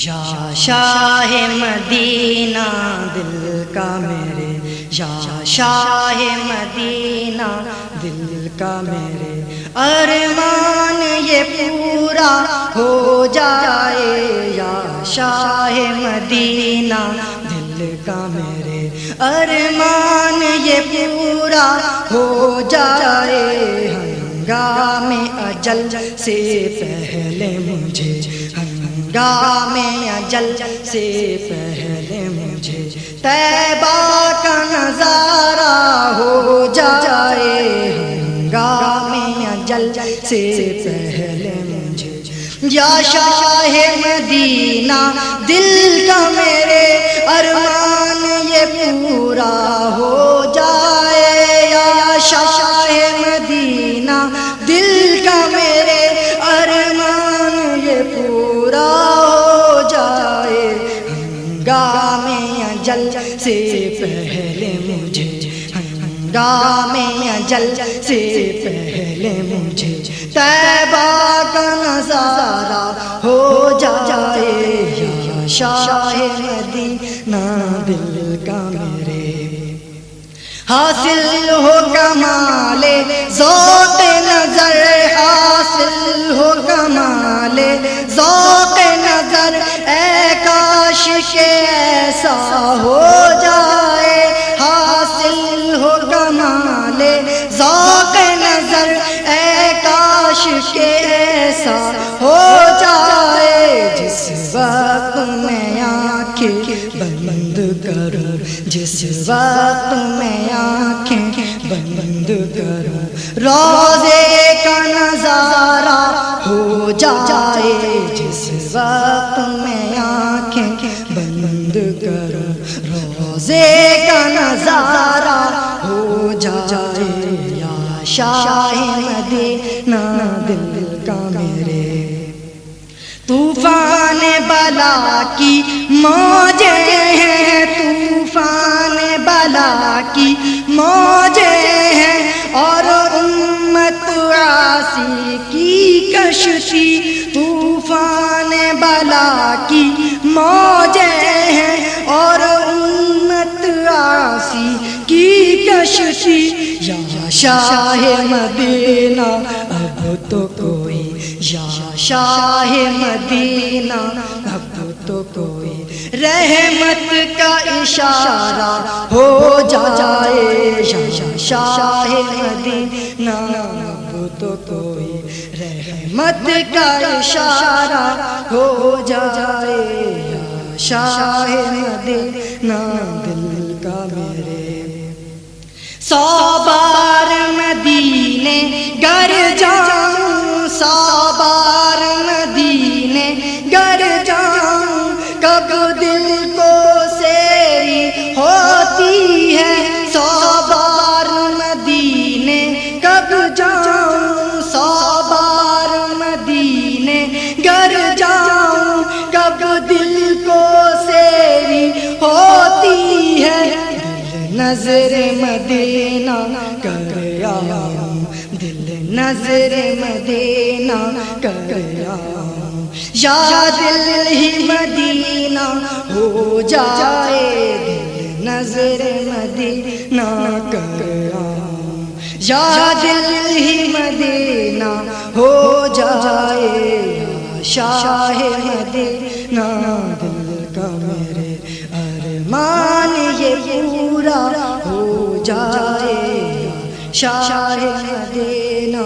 یا شاہ مدینہ دل کا میرے، یا شاہ مدینہ دل کا میرے، ارمان یہ پورا ہو جائے۔ یا شاہ مدینہ دل کا میرے، ارمان یہ پورا ہو جائے۔ ہنگام اجل سے پہلے مجھے، ہنگام اجل سے پہلے مجھے طیبہ کا نظارہ ہو جائے۔ ہنگام اجل سے پہلے مجھے یا شاہ مدینہ دل کا میرے، ارمان یہ پورا ہو جائے۔ یا شاہ مدینہ دل کا میرے، ارمان یہ پورا ہو جائے۔ ہنگام اجل سے پہلے مجھے، ہنگام اجل سے پہلے مجھے طیبہ کا نظارہ ہو جائے۔ یا شاہ مدینہ دل کا میرے، حاصل ہو کمال ذوق نظر، حاصل ہو کمال ذوق نظر، اے کاش کہ ایسا ہو جائے۔ حاصل ہو کمال ذوق نظر، اے کاش کہ ایسا ہو جائے۔ جس وقت میں آنکھیں بند کروں، جس وقت میں آنکھیں بند کروں، روضے کا نظارہ ہو جائے۔ جس وقت میں آنکھیں بند کروں، روضے کا نظارہ ہو جائے۔ یا شاہ مدینہ دل کا میرے، طوفان بلا کی موجیں ہیں، طوفان بلا کی موجیں ہیں، اور امت عاصی کی کشتی۔ طوفان بلا کی موجیں ہیں، اور امت عاصی کی کشتی۔ یا شاہ مدینہ اب تو کوئی، یا شاہ مدینہ اب تو کوئی رحمت کا اشارہ ہو جائے۔ یا شاہ مدینہ اب تو کوئی رحمت کا اشارہ ہو جائے۔ یا شاہ مدینہ دل کا میرے، 100 بار مدینے گر جاؤں، 100 بار مدینے گر جاؤں، کب دل کو سیری ہوتی ہے۔ 100 بار مدینے کب جاؤں، 100 بار مدینے گر جاؤں، کب دل کو سیری ہوتی ہے۔ نظر مدینہ کر آؤں، دل نظر مدینہ کر آؤں، یا دل ہی مدینہ ہو جائے۔ دل نظر مدینہ کر آؤں، یا دل ہی مدینہ ہو جائے۔ یا شاہ مدینہ دل کا میرے، ارمان یہ پورا ہو جائے۔ شاہ مدینہ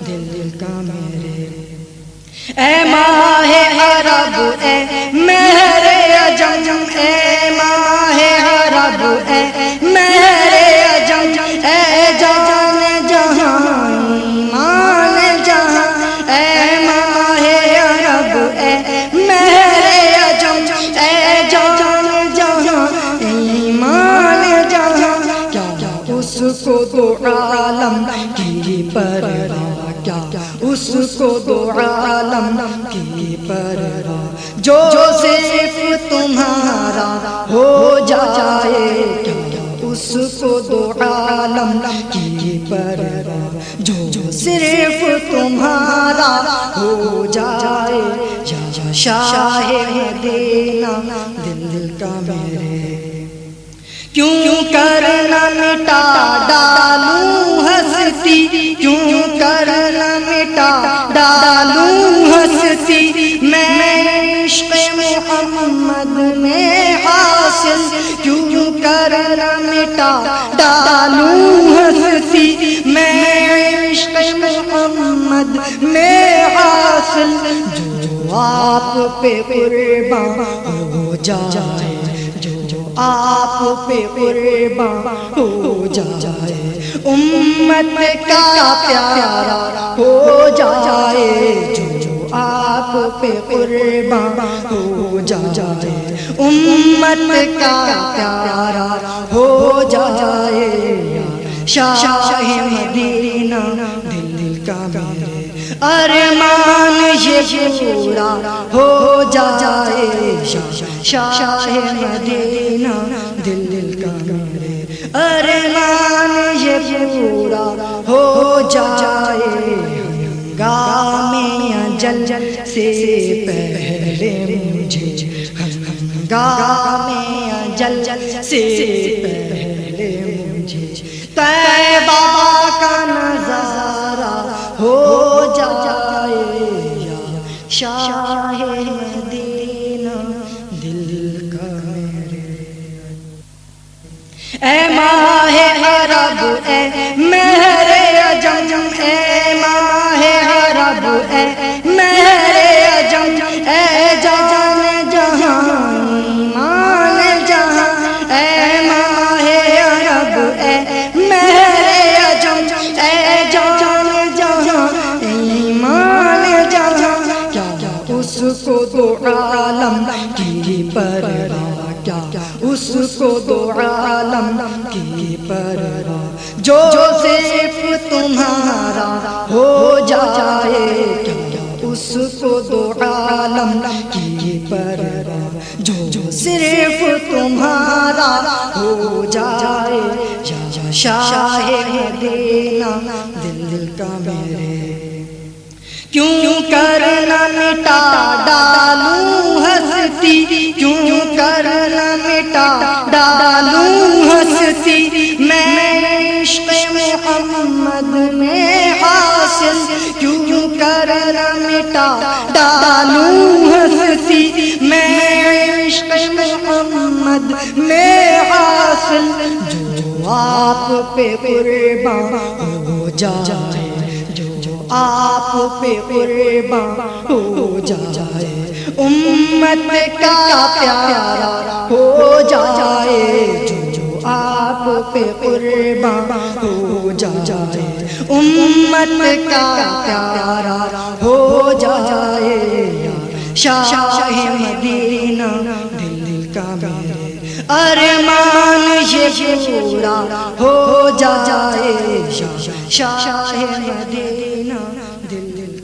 دل کا میرے، اے ماہ عرب اے مہر عجم، اے ماہ عرب اے مہر عجم، اے جان جہاں ایمان جہاں، اے ماہ عرب اے مہر عجم، اے جان جہاں ایمان جہاں، کیا اس کو دو عالم کی پرواہ، کیا اس کو دو عالم کی پرواہ، جو صرف تمہارا ہو جائے۔ کیا اس کو دو عالم کی پرواہ، جو صرف تمہارا ہو جائے۔ یا شاہ مدینہ دل کا میرے کیوں کر نہ مٹا ڈالوں ہستی کیوں کر نہ مٹا ڈالوں ہستی میں عشق محمد میں حاصل کیوں کر نہ مٹا ڈالوں ہستی میں عشق محمد میں حاصل جو آپ پہ قربان ہو جائے آپ پہ قربان ہو جائے امت کا پیارا ہو جائے جو آپ پہ قربان ہو جائے امت کا پیارا ہو جائے شاہ مدینہ دل کا میرے ارمان یہ پورا ہو جائے شاہ مدینہ دل کا میرے ارمان یہ پورا ہو جائے ہنگامِ اجل سے پہلے مجھے ہنگامِ اجل سے پہلے مجھے طیبہ کا نظارہ ہو جائے شاہ مدینہ دل کا میرے اے ماہ عرب اے مہر عجم اے ماہ عرب اے مہر عجم اے جان جہاں ایمان جہاں اے ماہ عرب اے مہر عجم اے جان جہاں ایمان جہاں کیا اس کو دو عالم کی پرواہ کیا اس کو دو عالم کی پرواہ جو صرف تمہارا ہو جائے کیا اس کو دو عالم کی پرواہ جو صرف تمہارا ہو جائے شاہ مدینہ دل کا میرے کیوں کر نہ مٹا ڈالوں ہستی کیوں کر نہ مٹا ڈالوں ہستی میں عشق محمد میں حاصل کیوں کر نہ مٹا ڈالوں ہستی میں عشق محمد میں حاصل جو آپ پہ قربان ہو جائے آپ پہ قربان ہو جائے امت کا پیارا ہو جائے جو آپ پہ قربان ہو جائے امت کا پیارا ہو جائے شاہ مدینہ دل کا میرے ارمان یہ پورا ہو جائے شاہ مدینہ دل